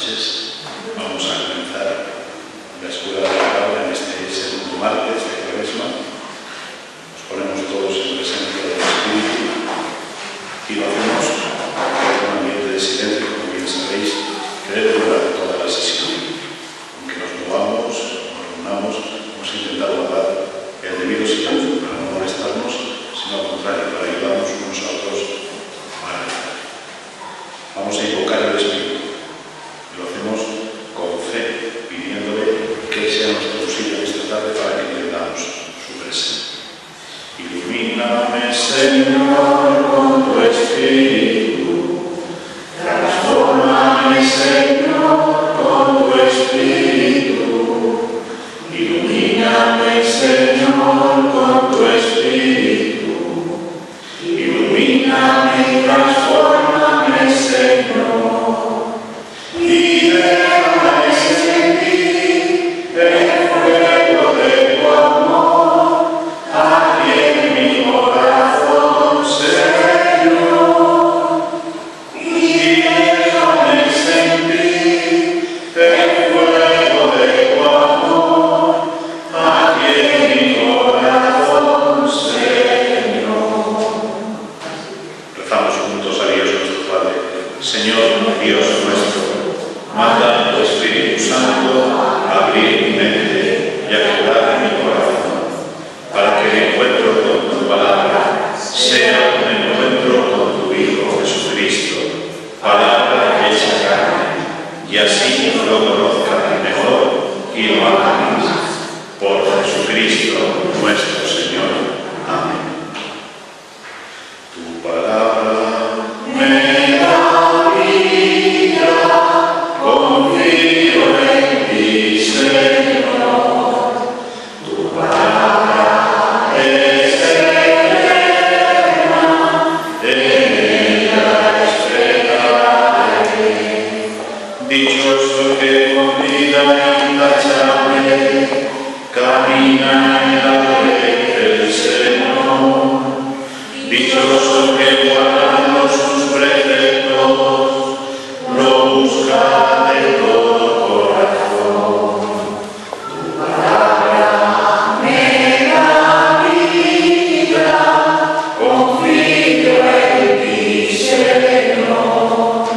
noches. Vamos a comenzar la escuela de la palabra en este segundo martes de Cuaresma. Nos ponemos todos en presencia del Espíritu y lo hacemos con un ambiente de silencio, como bien sabéis, que debe durar toda la sesión. Aunque nos movamos, nos reunamos, hemos intentado guardar el debido silencio para no molestarnos, sino al contrario, para ayudarnos unos a otros a rezar. Vamos a invocar al Espíritu. Lo hacemos con fe, pidiéndole que sea nuestro auxilio esta tarde para que entendamos su presencia. Ilumíname, Señor, con tu Espíritu. Transfórmame, Señor, con tu Espíritu. Ilumíname, Señor, con tu Espíritu. Ilumíname y transfórmame, Señor. Y déjame sentir el fuego de tu amor aquí en mi corazón, Señor. Y déjame sentir el fuego de tu amor aquí en mi corazón, Señor. Rezamos juntos a Dios nuestro Padre. Señor, Dios nuestro, manda tu Espíritu Santo a abrir mi mente y a quebrar mi corazón, para que el encuentro con tu palabra sea un encuentro con tu Hijo Jesucristo, palabra hecha carne, y así lo conozca mejor y lo haga más. Por Jesucristo nuestro Señor. Amén. Tu palabra me da vida. Confío en ti, Señor, tu palabra es eterna, en ella esperaré. Dichoso que con vida intachable camina en la ley del Señor. Dichoso que guardando sus preceptos lo busca de todo corazón. Tu palabra me da vida, confío en ti, Señor.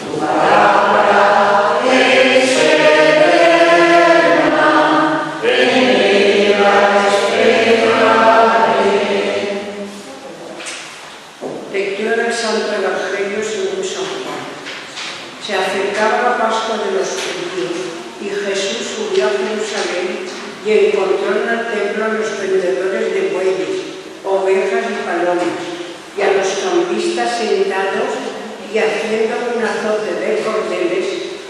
Tu palabra es eterna, en ella esperaré. Lectura del Santo Evangelio según San Juan. Se acercaba la Pascua de los judíos y Jesús subió a Jerusalén y encontró en el templo a los vendedores de bueyes, ovejas y palomas, y a los cambistas sentados, y haciendo un azote de cordeles,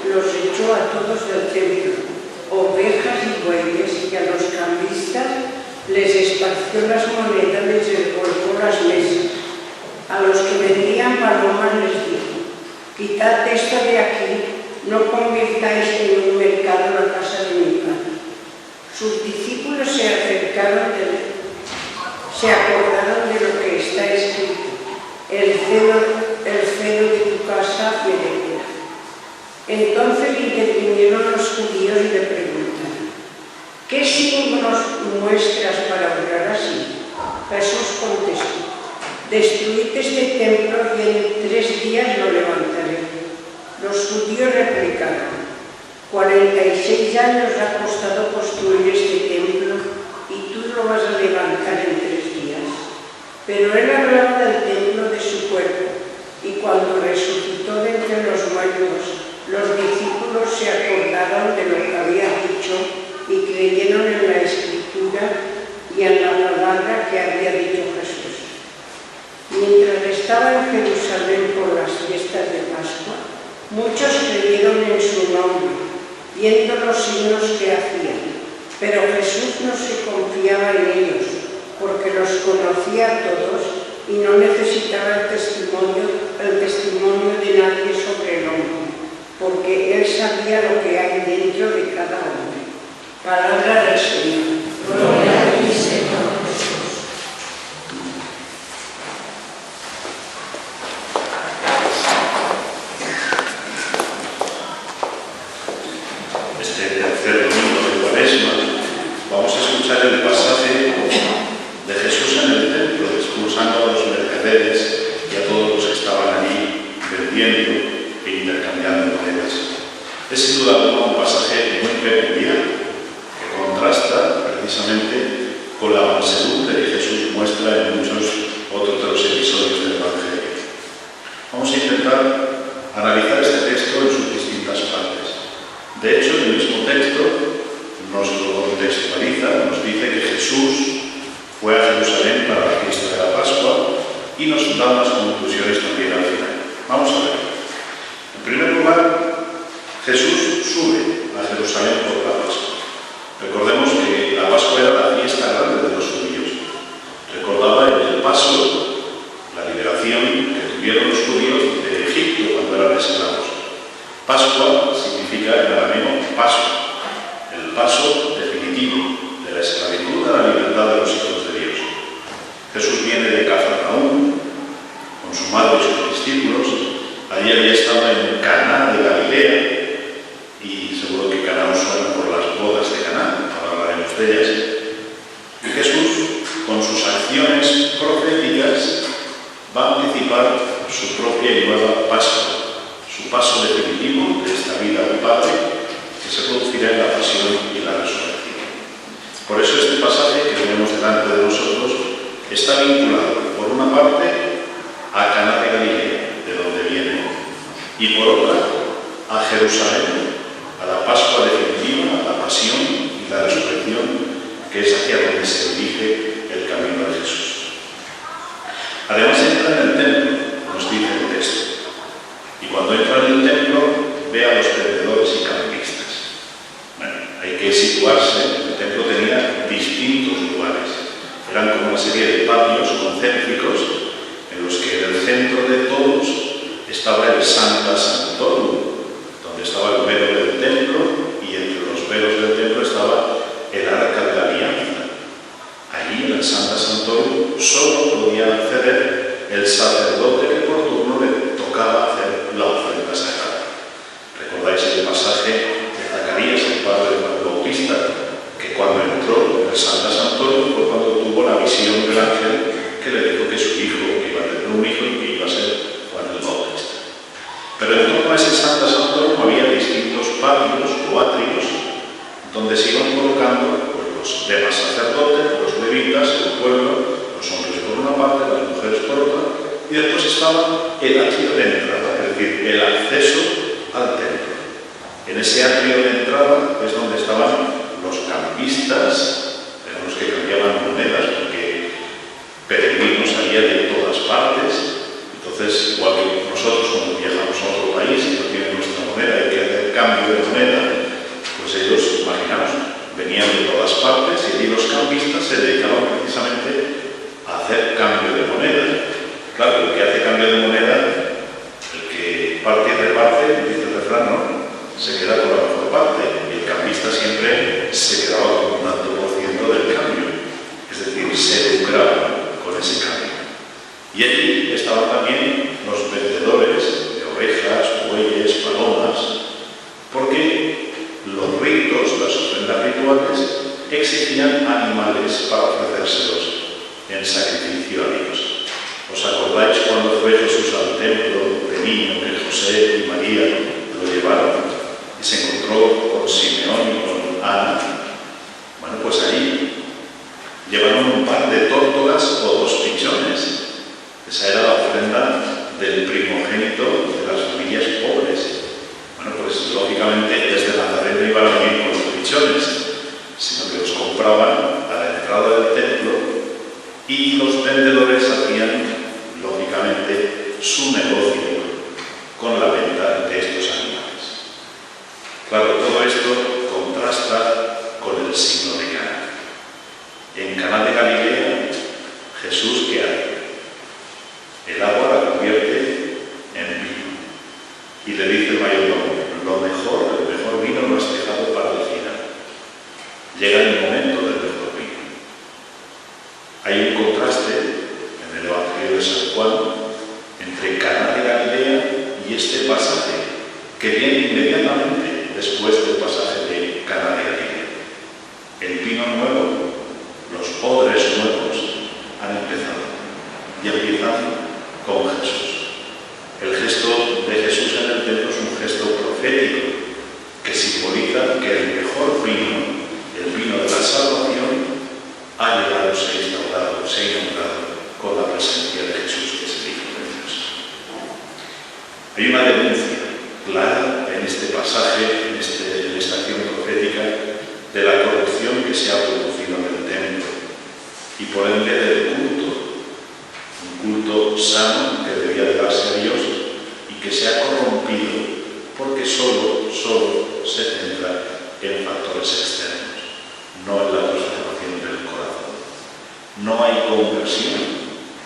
los echó a todos del templo, ovejas y bueyes, y a los cambistas les esparció las monedas, les revolcó las mesas. A los que vendían palomas les dijo: quitad esto de aquí, no convirtáis en un mercado la casa de mi Padre. Sus discípulos se acordaron de lo que está escrito: el celo de tu casa me heredará. Entonces intervinieron los judíos y le preguntaron: ¿qué símbolos muestras para obrar así? Jesús contestó: destruid este templo y en 3 días lo levantaré. Los judíos replicaron: 46 años ha costado construir este templo y tú lo vas a levantar en 3 días. Pero él hablaba del templo de su cuerpo, y cuando resucitó de entre los muertos, los discípulos se acordaron de lo que había dicho y creyeron en la Escritura y en la palabra que había dicho Jesús. Mientras estaba en Jerusalén por las fiestas de Pascua, muchos creyeron en su nombre, viendo los signos que hacían. Pero Jesús no se confiaba en ellos, porque los conocía a todos y no necesitaba el testimonio de nadie sobre el hombre, porque él sabía lo que hay dentro de cada hombre. Palabra del Señor. Gloria a ti, Señor Jesús. muestra en muchos otros de los episodios del Evangelio. Vamos a intentar analizar este texto en sus distintas partes. De hecho, el mismo texto nos lo contextualiza, nos dice que Jesús fue a Jerusalén para la fiesta de la Pascua y nos da unas conclusiones también al final. Vamos a ver. En primer lugar, Jesús sube a Jerusalén por la Pascua. Recordemos que la Pascua era la fiesta grande de los judíos. Recordaba el paso, la liberación que tuvieron los judíos de Egipto cuando eran esclavos. Pascua significa en arameo paso, el paso definitivo de la esclavitud a la libertad de los hijos de Dios. Jesús viene de Cafarnaúm con su madre y sus discípulos. Allí había estado en Caná de Galilea, y seguro que Caná os suena por las bodas de Caná, ahora hablaremos de ellas. Y Jesús, con sus acciones proféticas, va a anticipar su propia y nueva Pascua, su paso definitivo de esta vida del Padre, que se producirá en la pasión y la resurrección. Por eso este pasaje que tenemos delante de nosotros está vinculado, por una parte, a Caná de Galilea, de donde viene, y por otra, a Jerusalén, a la Pascua definitiva, a la pasión y la resurrección, que es hacia donde se dirige el camino de Jesús. Además entra en el templo, nos dice el texto, y cuando entra en el templo ve a los vendedores y campistas. Bueno, hay que situarse, el templo tenía distintos lugares, eran como una serie de patios concéntricos en los que en el centro de todos estaba el Sancta Sanctorum, donde estaba el velo del templo, y entre los velos del templo estaba el Arca de la Alianza. Allí, en el Sancta Sanctorum, solo podía acceder el sacerdote que por turno le tocaba hacer la ofrenda sagrada. ¿Recordáis el pasaje de Zacarías, el padre de Juan Bautista, que cuando entró en el Sancta Sanctorum fue cuando tuvo la visión del ángel que le dijo que su hijo, que iba a tener un hijo y que iba a ser Juan el Bautista? Pero en torno a ese Sancta Sanctorum había distintos patios o atrios donde se iban colocando los demás sacerdotes, los levitas, el pueblo, los hombres por una parte, las mujeres por otra, y después estaba el atrio de entrada, es decir, el acceso al templo. En ese atrio de entrada es donde estaban los campistas, eran los que cambiaban monedas, porque peregrinos había de todas partes. Entonces, igual que nosotros cuando viajamos a otro país y no tienen nuestra moneda, hay que hacer cambio de moneda, pues ellos, imaginaos, venían de todas partes y allí los campistas se dedicaban precisamente a hacer cambio de moneda. Claro, el que hace cambio de moneda, el que parte y reparte, dice el refrán, ¿no?, se queda con la mejor parte, y el campista siempre se quedaba con un alto por ciento del cambio, es decir, se lucraba con ese cambio. Y allí estaban también los vendedores de ovejas, bueyes, palomas, porque los ritos, las ofrendas rituales, exigían animales para ofrecérselos en sacrificio a Dios. ¿Os acordáis cuando fue Jesús al templo de niño, que José y María lo llevaron y se encontró con Simeón y con Ana? Bueno, pues ahí llevaron un par de tórtolas o 2 pichones. Esa era la ofrenda del primogénito de las familias pobres. Bueno, pues lógicamente desde Nazaret no iban a venir con los pichones, sino que los compraban a la entrada del templo, y los vendedores hacían, lógicamente, su negocio con la venta de estos animales. Claro, todo esto contrasta con el signo de Caná. En Caná de Galilea, Jesús, ¿qué hace? El agua la convierte en vino. Y le dice el mayordomo, el mejor vino lo has dejado para el final. Llega el momento del mejor vino. Hay un contraste en el Evangelio de San Juan entre Caná de Galilea y este pasaje, que viene inmediatamente después del pasaje de Caná de Galilea. El vino nuevo, los odres nuevos han empezado, y empiezan con Jesús. El gesto de Jesús en el templo es un gesto profético que simboliza que el mejor vino, el vino de la salvación, ha llegado a ser se ha instaurado, se ha inaugurado con la presencia de Jesús, que es el Hijo de Dios. Hay una denuncia clara en este pasaje, en esta acción profética, de la corrupción que se ha producido en el templo y por ende del culto, un culto sano que debía de darse a Dios y que se ha corrompido porque solo se centra en factores externos, no en la transformación del corazón. No hay conversión,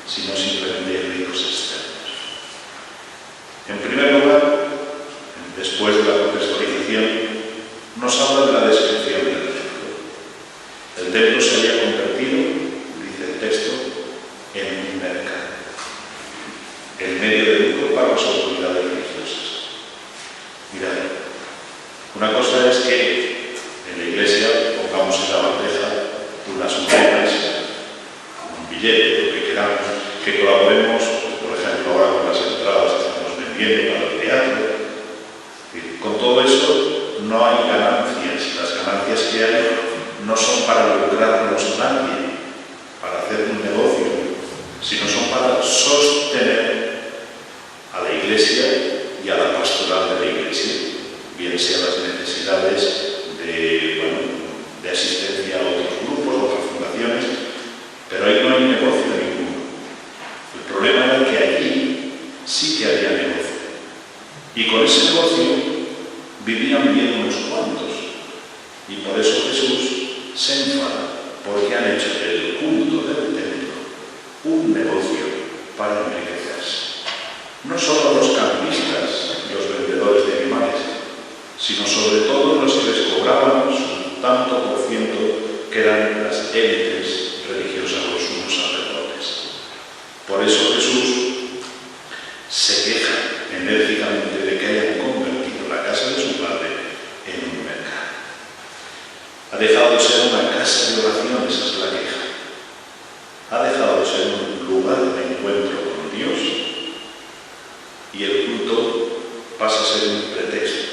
sino simplemente ritos externos. En primer lugar, después de la contextualización, nos habla de la descripción del templo. El templo se había convertido, dice el texto, en un mercado, el medio de lucro para las autoridades religiosas. Mirad, una cosa es que en la iglesia pongamos en la bandeja unas monedas, un billete, lo que queramos, que colaboremos, por ejemplo, ahora con las entradas que estamos vendiendo para el teatro. Con todo eso no hay ganancias. Las ganancias que hay no son para lucrarnos nadie, para hacer un negocio, sino son para sostener a la iglesia y a la pastoral de la iglesia, bien sean las necesidades de asistencia a otros grupos, a otras fundaciones, pero ahí no hay negocio ninguno. El problema era que allí sí que había negocio. Y con ese negocio vivían bien unos cuantos. Y por eso Jesús se enfada, porque han hecho del culto del templo un negocio para enriquecerse. No solo los campistas y los vendedores de animales, sino sobre todo los que les cobraban su tanto por ciento, que eran las élites religiosas, los sumos sacerdotes. Por eso Jesús se queja enérgicamente de que hayan convertido la casa de su padre en un mercado. Ha dejado de ser una casa de oración, esa es la queja. Ha dejado de ser un lugar de encuentro con Dios y el culto pasa a ser un pretexto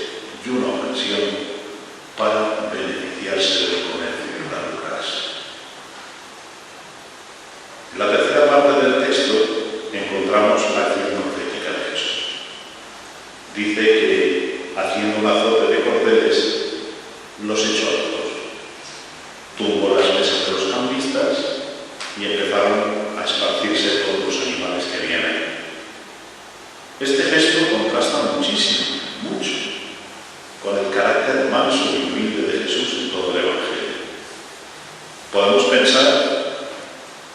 y una ocasión para beneficiarse del comercio y para lucrarse. En la tercera parte del texto encontramos la acción profética de Jesús. Dice que haciendo un azote de cordeles los echó a todos. Tumbó las mesas de los cambistas y empezaron a esparcirse todos los animales que habían ahí. Este gesto contrasta muchísimo, mucho, con el carácter manso y humilde de Jesús en todo el Evangelio. Podemos pensar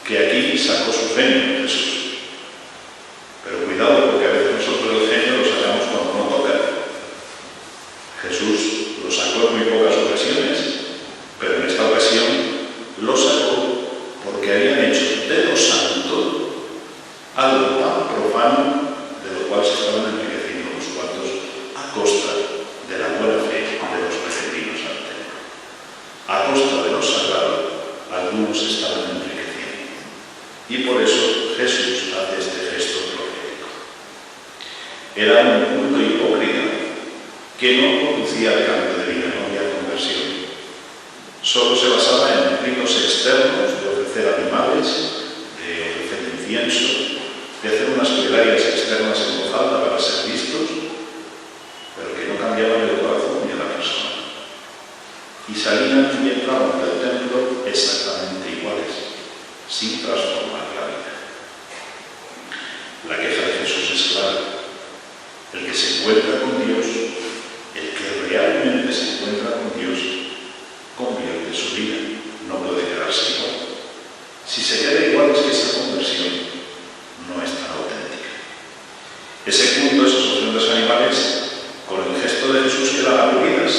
que aquí sacó su genio Jesús. Pero cuidado, porque a veces nosotros el genio lo sacamos cuando no toca. Jesús lo sacó en muy pocas ocasiones, pero en esta ocasión lo sacó porque habían hecho de lo santo algo tan profano de lo cual se estaban enriqueciendo unos cuantos a costa de la buena fe de los pretendidos al templo. A costa de lo sagrado, algunos estaban enriqueciendo. Y por eso Jesús hace este gesto profético. Era un culto hipócrita que no conducía al cambio de vida, no había conversión. Solo se basaba en ritos externos de ofrecer animales, de ofrecer incienso, de hacer unas plegarias externas en voz alta para ser vistos, pero que no cambiaban el corazón ni a la persona. Y salían y entraban del templo exactamente iguales, sin transformar la vida. La queja de Jesús es clara. El que se encuentra con Dios, el que realmente se encuentra con Dios, convierte su vida, no puede quedarse igual. Si se queda igual es que esa conversión no es tan auténtica. Ese culto, esas ofrendas animales, con el gesto de Jesús quedan abolidas.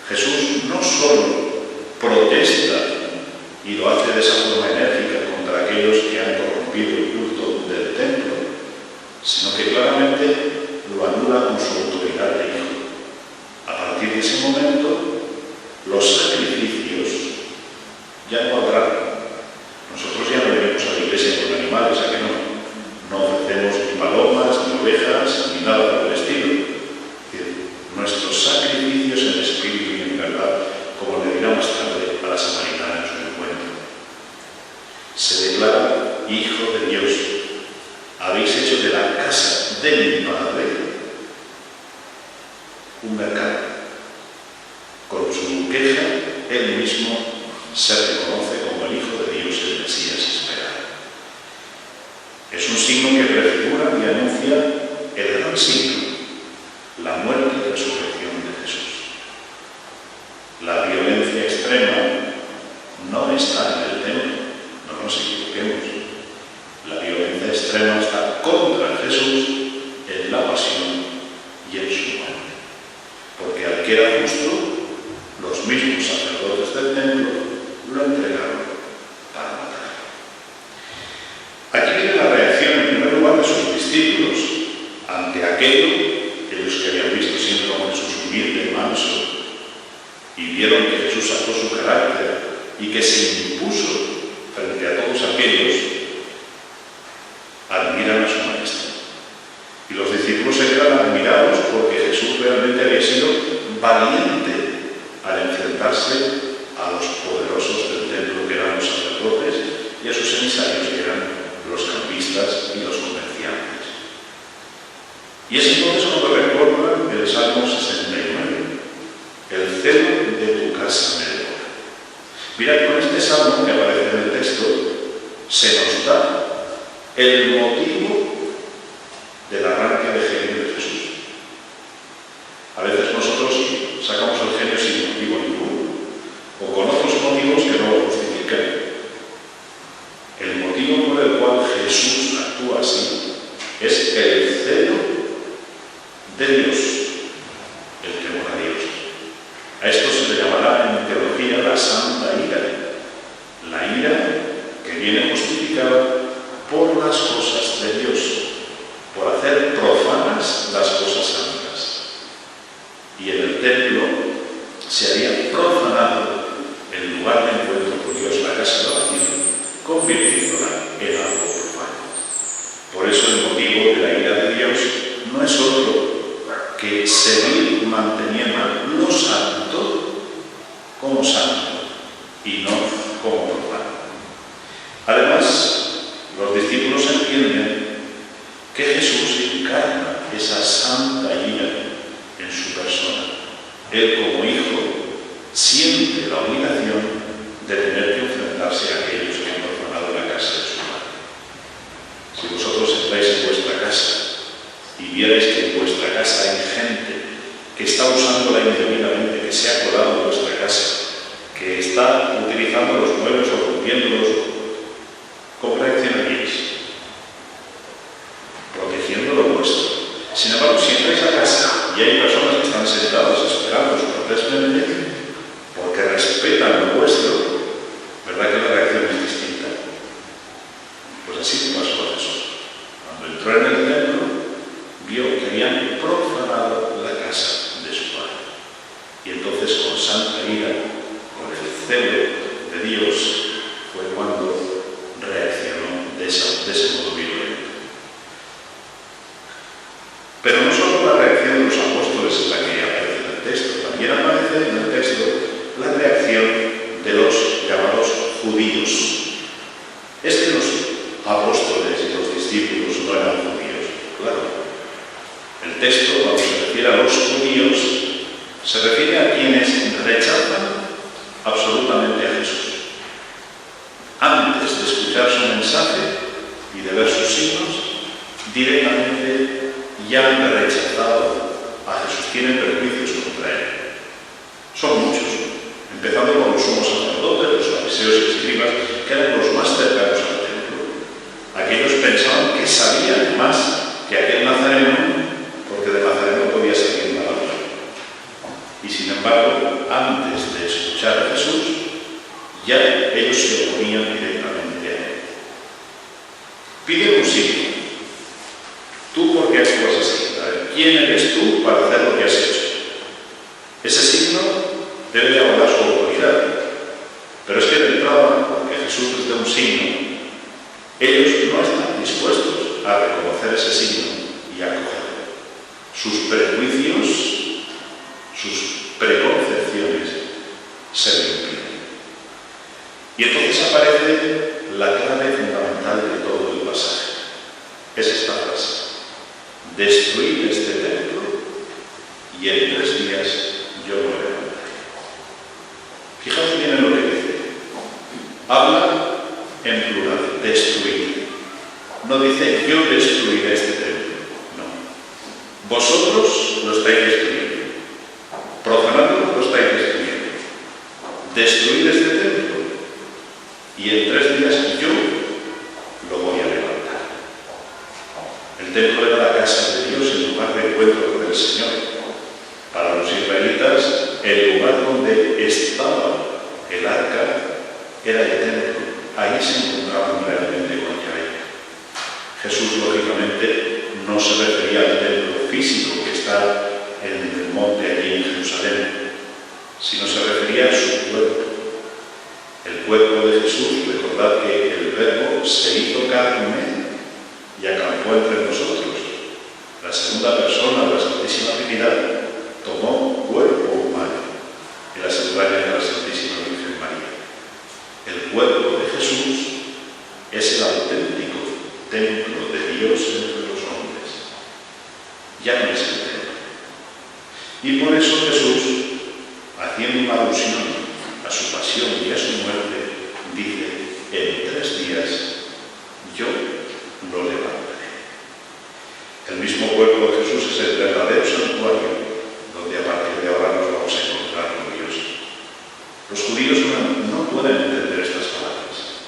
Jesús no solo protesta y lo hace de esa forma enérgica contra aquellos que han corrompido el culto del templo, sino que claramente lo anula con su autoridad de hijo. A partir de ese momento, los sacrificios ya no habrá. Nosotros ya no venimos a la iglesia con animales, ¿a que no? No ofrecemos ni palomas, ni ovejas, ni nada por el estilo. Nuestros sacrificios en espíritu y en verdad, como le dirá más tarde a la samaritana en su encuentro. se declara hijo de Dios. Habéis hecho de la casa de mi Padre un mercado. Con su queja, él mismo se reconoce como el Hijo de Dios, el Mesías esperado. Es un signo que prefigura y anuncia el gran signo, la muerte y resurrección de Jesús. La violencia extrema no está en el templo, no nos equivoquemos. La violencia extrema está contra Jesús en la pasión y en su muerte. Porque al que era justo, los mismos sacerdotes del templo lo entregaron para matar. Aquí viene la reacción, en primer lugar, de sus discípulos ante aquello, ellos que habían visto siempre a un Jesús humilde y manso, y vieron que Jesús sacó su carácter y que se impuso frente a todos aquellos, admiran a su maestro. Y los discípulos se quedan admirados porque Jesús realmente había sido valiente al enfrentarse a los poderosos del templo, que eran los sacerdotes, y a sus emisarios, que eran los campistas y los comerciantes. Y es entonces cuando recuerda el Salmo 69, el celo de tu casa me devora. Mirad, con este salmo que aparece en el texto, se nos da el motivo del arranque de genio de Jesús. A veces nosotros sacamos el genio sin motivo ninguno, o con otros motivos que no lo justifican. El motivo por el cual Jesús actúa así es el celo de Dios, el temor a Dios. A esto se le llamará en teología la santa ira, la ira que viene justificada por las cosas de Dios, por hacer profanas las cosas santas. Y en el templo se había profanado el lugar de encuentro con Dios, la casa de oración, convirtiéndola en algo profano. Por eso el motivo de la ira de Dios no es otro que seguir manteniendo lo santo como santo y no como profano. Además, los discípulos entienden que Jesús encarna esa santa ira en su persona. Él, como hijo, siente la obligación de tener que enfrentarse a aquellos que han profanado la casa de su padre. Si vosotros entráis en vuestra casa y vierais que en vuestra casa hay gente que está usándola indebidamente, que se ha colado en vuestra casa, que está utilizando los muebles o rompiéndolos, ¿cómo reaccionaríais? Protegiendo lo vuestro. Sin embargo, si entráis a casa y hay personas que están sentadas esperando cortésmente porque respetan lo vuestro, ¿verdad que la reacción es distinta? Pues así pasó a Jesús. Cuando entró en el templo, vio que habían profanado la casa de su padre. Y entonces, con santa ira, con el celo de Dios, fue cuando reaccionó de ese modo violento. Pero no solo la reacción de los apóstoles es la que aparece en el texto, también aparece en el texto la reacción de los llamados judíos. Es que los apóstoles y los discípulos no eran judíos, claro. El texto, cuando se refiere a los judíos, se refiere a quienes rechazan absolutamente a Jesús. Antes de escuchar su mensaje y de ver sus signos, directamente ya han rechazado a Jesús, tienen prejuicios contra él. Son muchos, empezando con los sumos sacerdotes, los fariseos y escribas, que eran los más cercanos al templo. Aquellos pensaban que sabían más que aquel nazareno, porque de nazareno podía salir nada bueno. Y sin embargo, antes de escuchar a Jesús, ya ellos se oponían directamente a él. Pide un signo. ¿Tú por qué actúas así? A ver, ¿quién eres tú para hacer lo que has hecho? Ese signo debe de avalar su autoridad. Pero es que de entrada, porque Jesús les da un signo, ellos no están dispuestos a reconocer ese signo y a acogerlo. Sus prejuicios, sus preconcepciones se le impiden. Y entonces aparece la clave dice destruir. No dice yo destruiré este templo. No. Vosotros lo estáis destruyendo. Profanando lo estáis destruyendo. Destruir este templo. Y en 3 días yo lo voy a levantar. El templo era la casa de Dios, el lugar de encuentro con el Señor. Para los israelitas, el lugar donde estaba el arca era el templo. Ahí se encontraban realmente con Yahvé. Jesús, lógicamente, no se refería al templo físico que está en el monte allí en Jerusalén, sino se refería a su cuerpo. El cuerpo de Jesús, recordad que el Verbo se hizo carne y acampó entre nosotros. La segunda persona de la Santísima Trinidad tomó cuerpo humano en las entrañas de la Santísima Virgen María. El cuerpo de Jesús es el auténtico templo de Dios entre los hombres. Ya no es el templo. Y por eso Jesús, haciendo una alusión a su pasión y a su muerte, dice, en 3 días yo lo levantaré. El mismo cuerpo de Jesús es el verdadero santuario donde a partir de ahora nos vamos a encontrar con Dios. Los judíos no pueden entender estas palabras.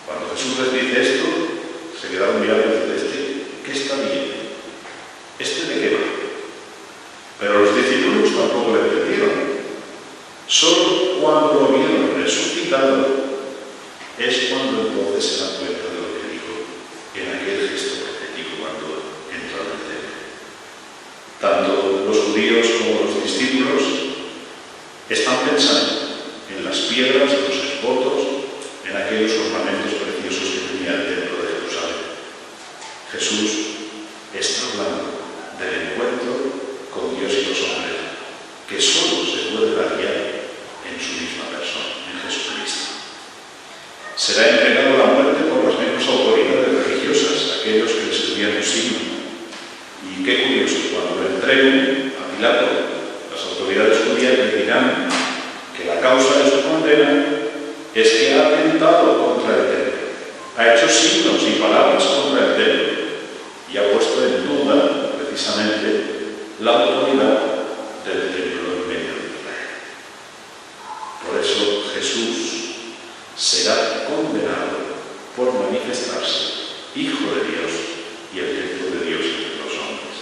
Cuando Jesús les dice esto, se quedaron mirando y dicen, ¿qué está bien? ¿Este de qué va? Pero los discípulos tampoco le entendieron. Solo cuando lo vieron resucitado es cuando entonces se dan cuenta de lo que dijo en aquel gesto profético cuando entró en el templo. Tanto los judíos como los discípulos están pensando en las piedras, en los espotos, en aquellos ornamentos preciosos que tenía el templo de Jerusalén. Jesús está hablando del encuentro con Dios y los hombres, que solo se puede dar ya en su misma persona, en Jesucristo. Será entregado a la muerte por las mismas autoridades religiosas, aquellos que le servían un signo. Y qué curioso, cuando lo entreguen a Pilato, las autoridades judías le dirán que la causa de su condena es que ha atentado contra el templo, ha hecho signos y palabras contra el templo y ha puesto en duda, precisamente, la autoridad del templo en medio de Israel. Por eso Jesús será condenado por manifestarse Hijo de Dios y el templo de Dios entre los hombres.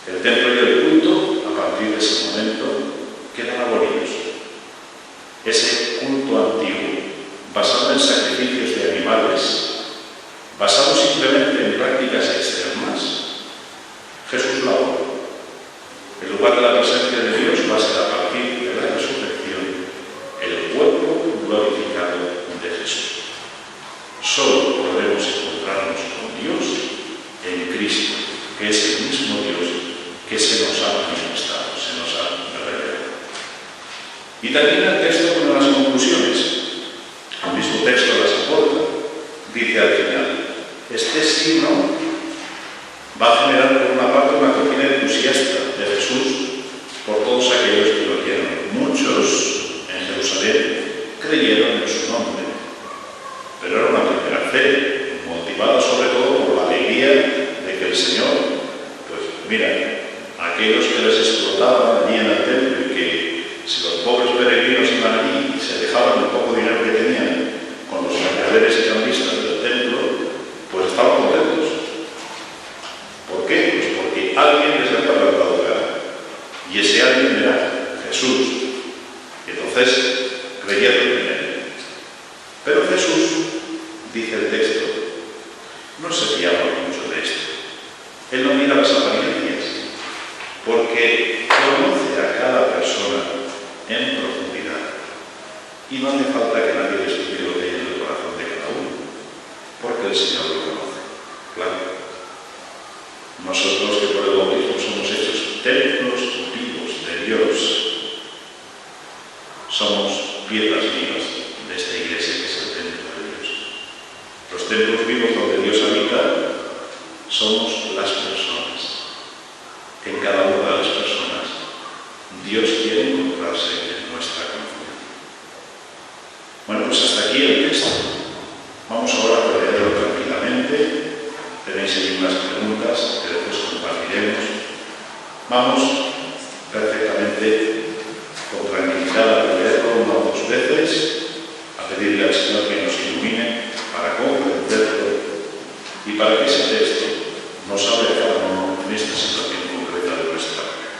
El templo y el culto, a partir de ese momento, quedan abolidos. Ese culto antiguo, basado en sacrificios de animales, basado simplemente en prácticas externas, Jesús lo abolió. El lugar de la presencia de Dios va a ser a partir de la resurrección el cuerpo glorificado de Jesús. Solo podremos encontrarnos con Dios en Cristo, que es el mismo Dios que se nos ha manifestado, se nos ha revelado. Y termina el texto con unas conclusiones. El mismo texto las aporta. Dice al final, este signo va a generar por una parte una acogida entusiasta de Jesús por todos aquellos que lo oyeron. Muchos en Jerusalén creyeron en su nombre, pero era una primera fe, motivada sobre todo por la alegría de que el Señor, pues mira, aquellos que les explotaban allí en el templo y que si los pobres peregrinos iban allí y se dejaban el poco dinero que tenían con los mercaderes y cambistas del templo, pues estaban contentos. ¿Por qué? Pues porque alguien les había plantado cara. Y ese alguien era Jesús. Entonces creyeron en él. Pero Jesús, dice el texto, no se fiaba mucho de esto. Él no mira las apariencias, porque conoce a cada persona en profundidad. Y no hace falta que nadie le explique lo que hay en el corazón de cada uno, porque el Señor lo conoce. Claro. Nosotros que por el bautismo somos hechos templos vivos de Dios, somos piedras vivas de esta iglesia que es el templo de Dios. Los templos vivos donde Dios habita somos las personas. En cada una de las personas Dios quiere encontrarse en nuestra confianza. Bueno, pues hasta aquí el texto. Vamos ahora a leerlo tranquilamente. Tenéis ahí unas preguntas que después compartiremos. Vamos perfectamente con tranquilidad a leerlo una o dos veces, a pedirle al Señor que nos ilumine para comprenderlo y para que ese texto nos hable a cada uno en esta situación concreta de nuestra vida.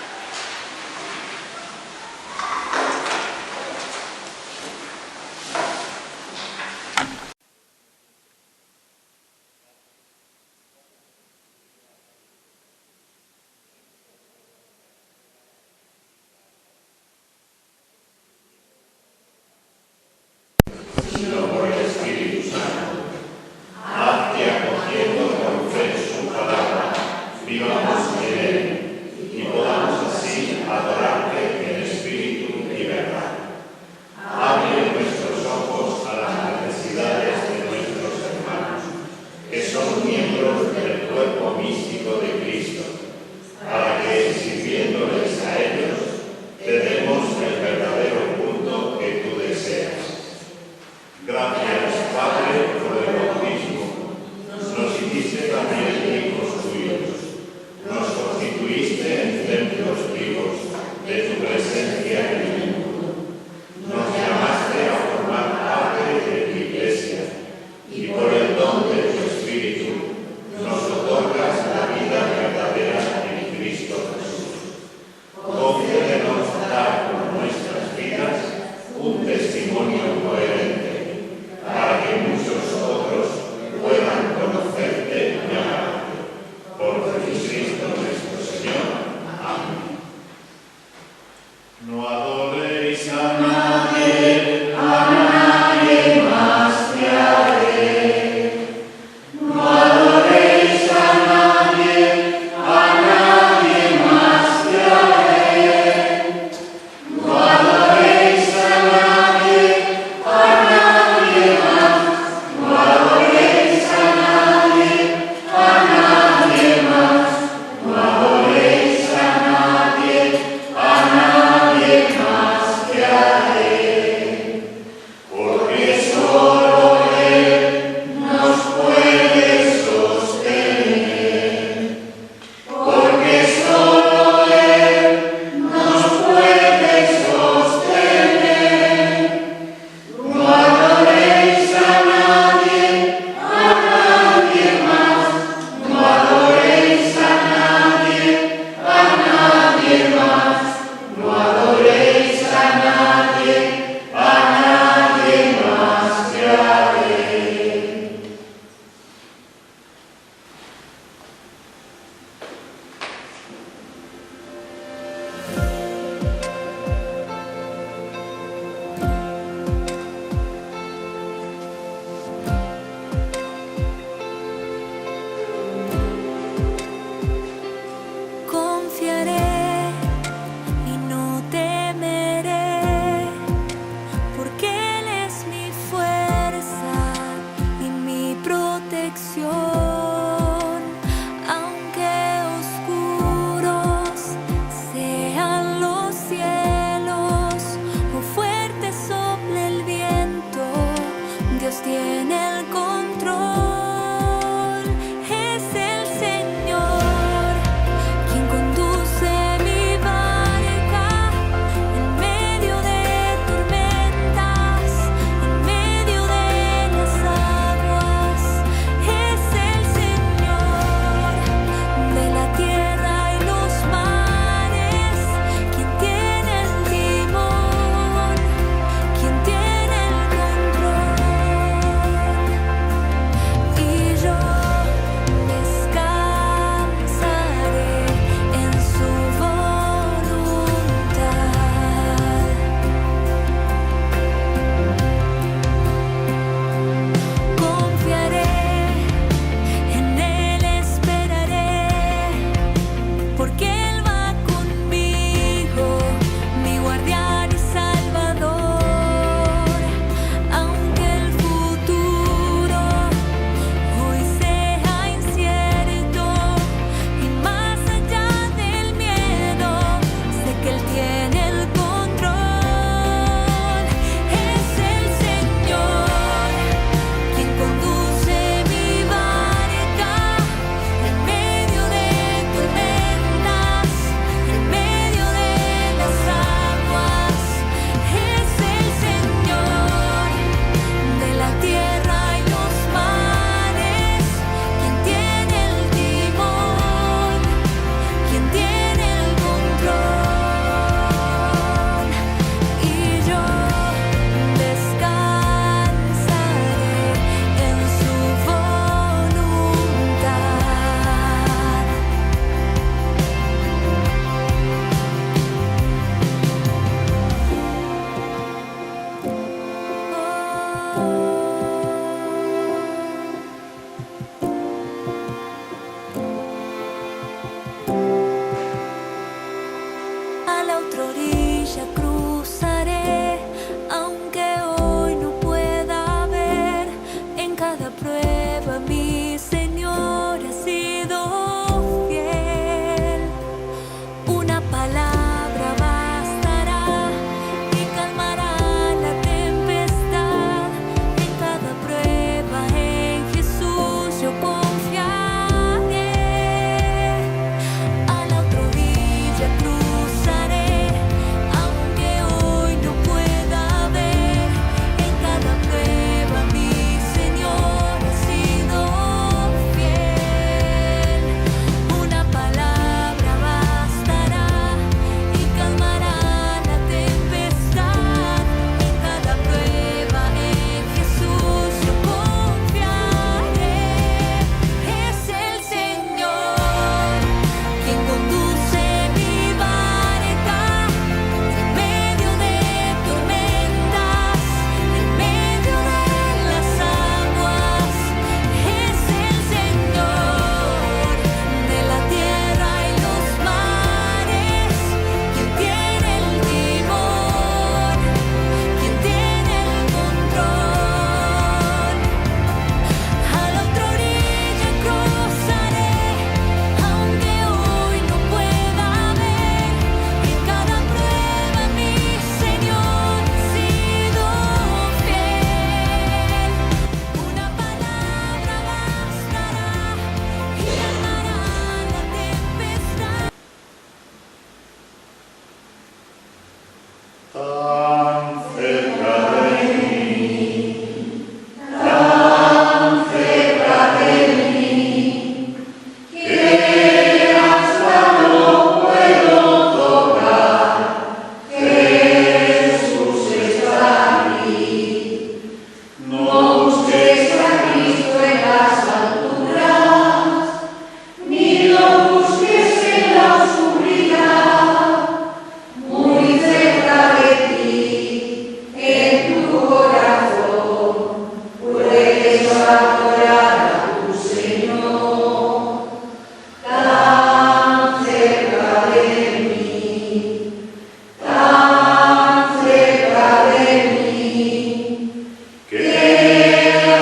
Nos cada prueba mi Señor ha sido fiel. Una palabra bastará y calmará la tempestad. En cada prueba en Jesús yo confiaré. A la otra orilla cruzaré, aunque hoy no pueda ver. En cada prueba mi Señor ha sido fiel. Una palabra bastará y calmará la tempestad. En cada prueba en Jesús yo confiaré. Es el Señor quien conduce mi barca en medio de tormentas, en medio de las aguas. Es el Señor de la tierra y los mares, quien tiene el timón, quien tiene el control. A la otra orilla cruzaré, aunque hoy no pueda ver. En cada prueba mi Señor ha sido fiel. Una palabra bastará y calmará la tempestad. Tan cerca de mí, que hasta no puedo tocar. Jesús está aquí. No busques a Cristo en las alturas, ni lo busques en la oscuridad. Muy cerca de ti, en tu corazón, puedes adorar a tu Señor. Tan cerca de mí, tan cerca de mí, que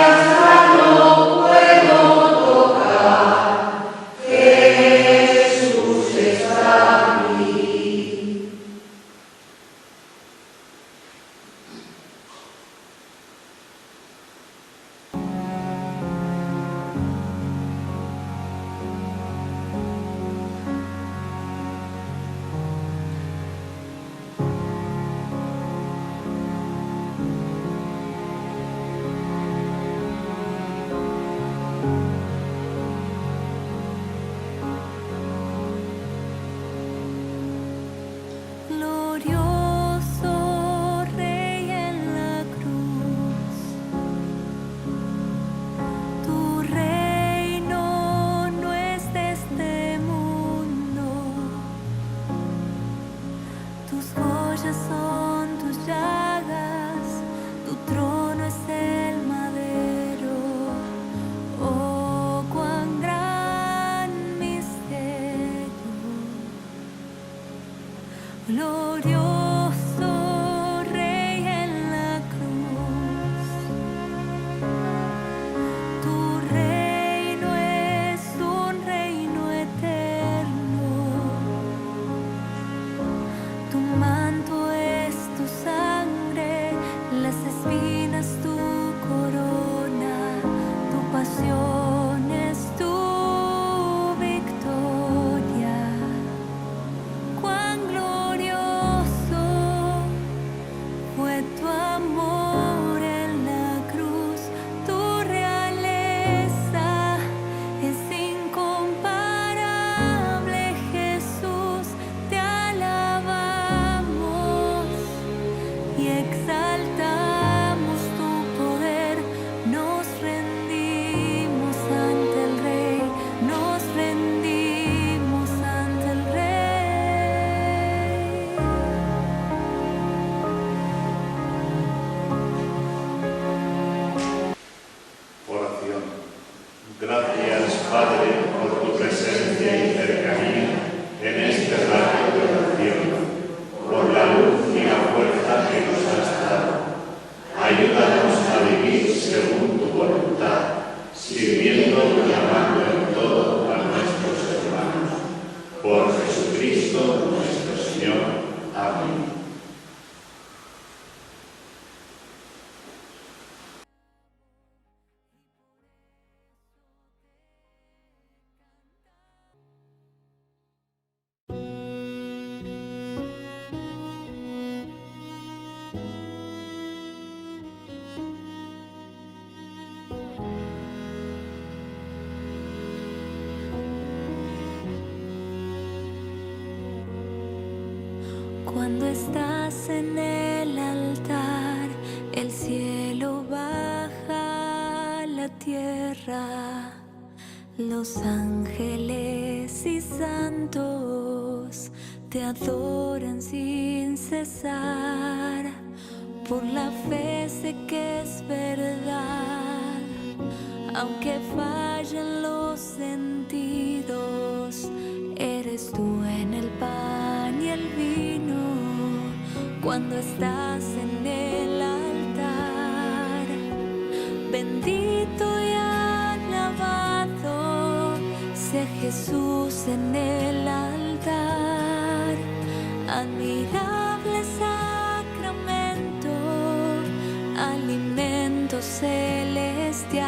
hasta no puedo tocar. Jesús está aquí. Glorioso Rey en la cruz, tu reino no es de este mundo, tus joyas son tus llagas, tu trono es el madero. Oh, cuán gran misterio. Glorioso Rey en la cruz, tu reino es un reino eterno, tu manto es tu sangre, las espinas tu corona, tu pasión es tu victoria. Cuán glorioso fue tu amor en la cruz, tu realeza es incomparable. Jesús, te alabamos y exaltamos tu poder. Nos rendimos ante el Rey, nos rendimos ante el Rey. Oración. Gracias, Padre, por tu presencia y cercanía en este rato de oración, por la luz y la fuerza que nos has dado. Ayúdanos a vivir según tu voluntad sirviendo y amando en todo a nuestros hermanos. Por Jesucristo nuestro Señor. Amén. Cuando estás en el altar, el cielo baja a la tierra. Los ángeles y santos te adoran sin cesar. Por la fe sé que es verdad, aunque fallen los sentidos, eres tú en el pan y el vino. Cuando estás en el altar, bendito y alabado sea Jesús en el altar. Admirable sacramento, alimento celestial.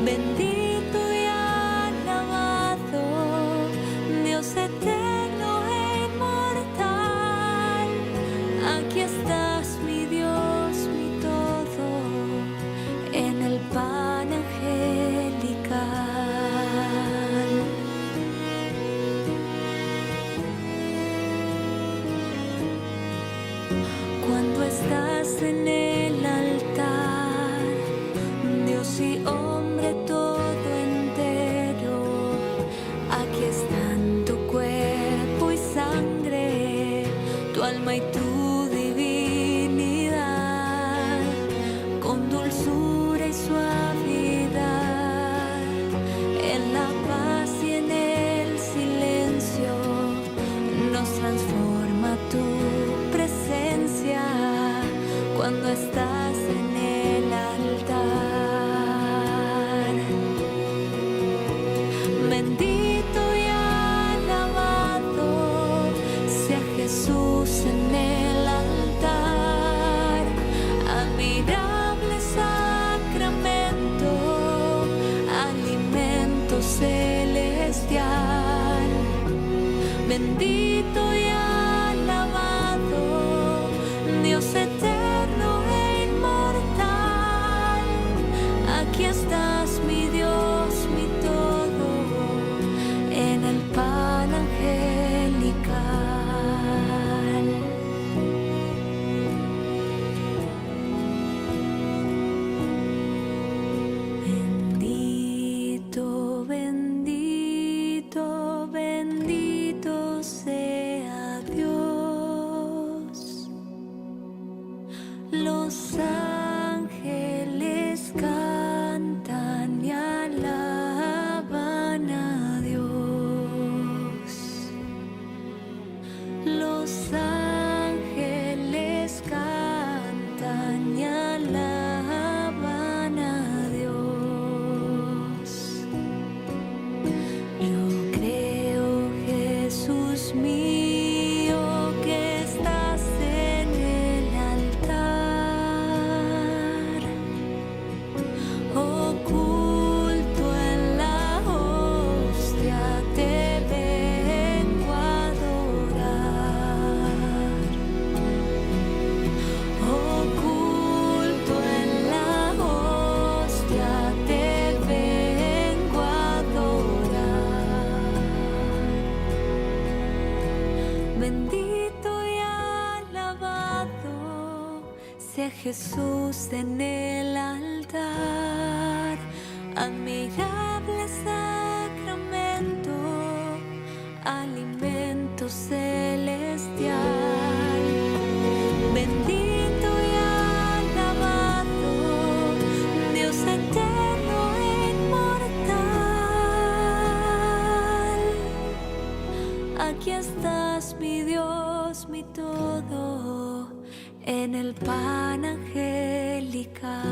Bendito y alabado, Dios eterno e inmortal. Aquí estás, mi Dios, mi todo, en el pan angelical. Cuando estás en el altar, Dios y hombre todo entero, aquí están tu cuerpo y sangre, tu alma y tu divinidad, con dulzura y suavidad, en la paz y en el silencio, nos transforma tu presencia cuando estás en el altar. Bendito y alabado sea Jesús en el altar. Admirable sacramento, alimento celestial. Bendito y alabado, Dios eterno e inmortal. Aquí estás, mi Dios, mi todo, en el pan angelical. Bendito, bendito, bendito sea Dios. Los ángeles cantan y alaban a Dios. Los ángeles cantan y alaban a Dios. Yo creo, Jesús mío, que estás en el altar, oculto en la hostia, te vengo a adorar. Oculto en la hostia, te vengo a adorar. Bendito y alabado sea Jesús en el altar. Admirable sacramento, alimento celestial. Bendito y alabado, Dios eterno e inmortal. Aquí estás, mi Dios, mi todo, en el pan angelical.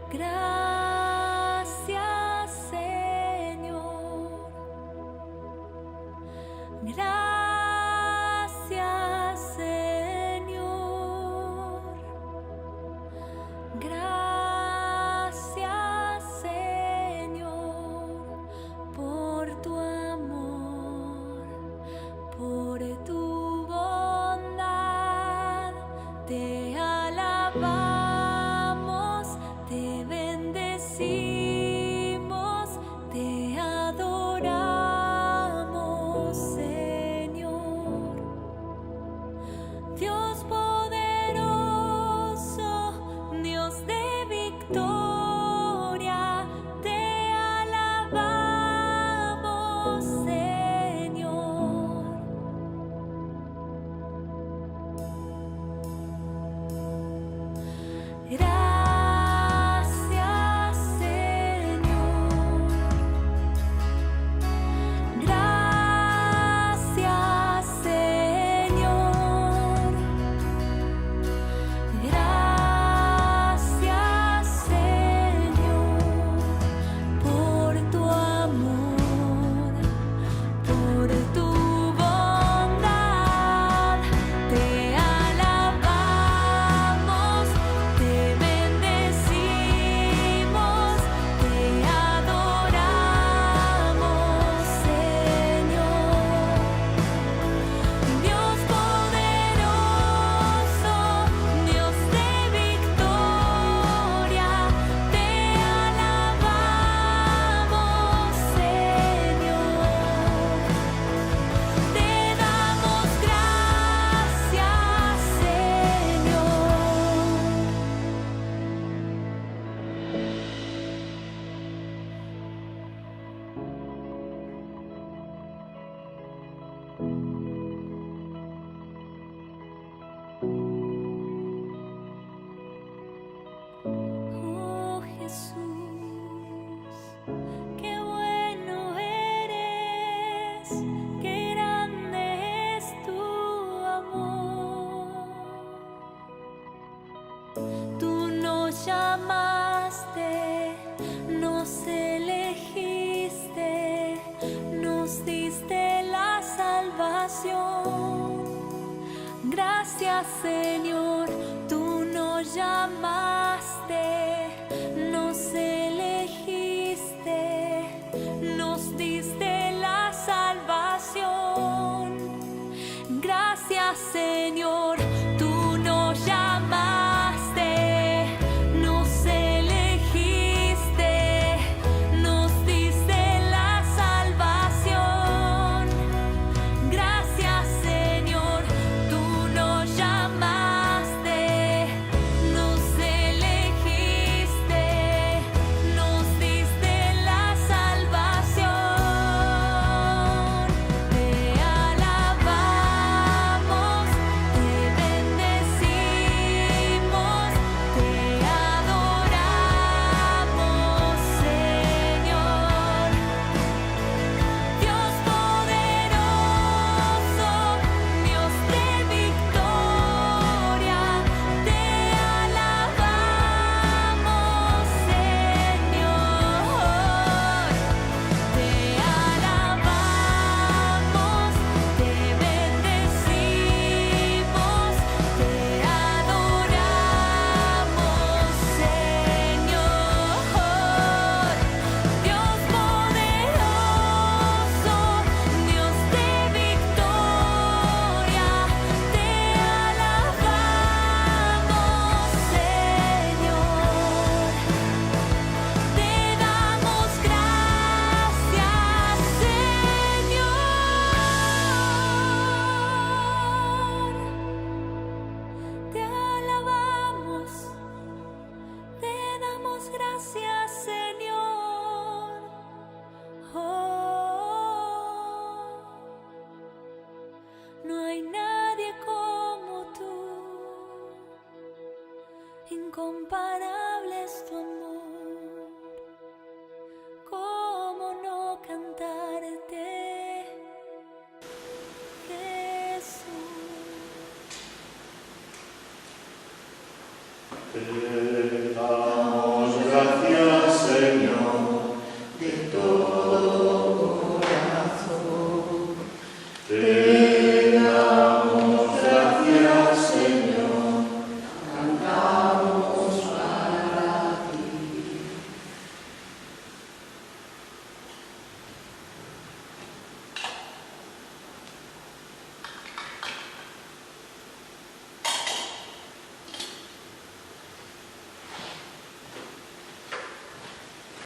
Gracias, Señor. Gracias, Señor. Gracias, Señor, por tu amor, por tu bondad. Te alabamos, te bendecimos, te adoramos, Señor. Dios poderoso, Dios de victoria, te alabamos, Señor. Gracias, Señor. Gracias, Señor. Gracias, Señor, por tu amor, por tu bondad. Te alabamos, te bendecimos, te adoramos, Señor. Dios poderoso, Dios de victoria, te alabamos, Señor. Te damos gracias, Señor. Oh Jesús, qué bueno eres, qué grande es tu amor. Tú nos llamaste, nos elegiste, nos diste la salvación. Gracias, Señor, tú nos llamaste, nos elegiste, nos diste la salvación. Gracias, Señor, tú nos llamaste, nos elegiste, nos diste la salvación. Gracias, Señor, tú nos llamaste, nos elegiste, nos diste la salvación. Te alabamos, te bendecimos, te adoramos, Señor. Dios poderoso, Dios de victoria, te alabamos, Señor. Te alabamos, te bendecimos, te adoramos, Señor. Dios poderoso, Dios de victoria, te alabamos, Señor. Te damos gracias, Señor. Te alabamos, te damos gracias, Señor. Oh, no hay nadie como tú, incomparable es tu amor. ¿Cómo no cantarte, Jesús? Te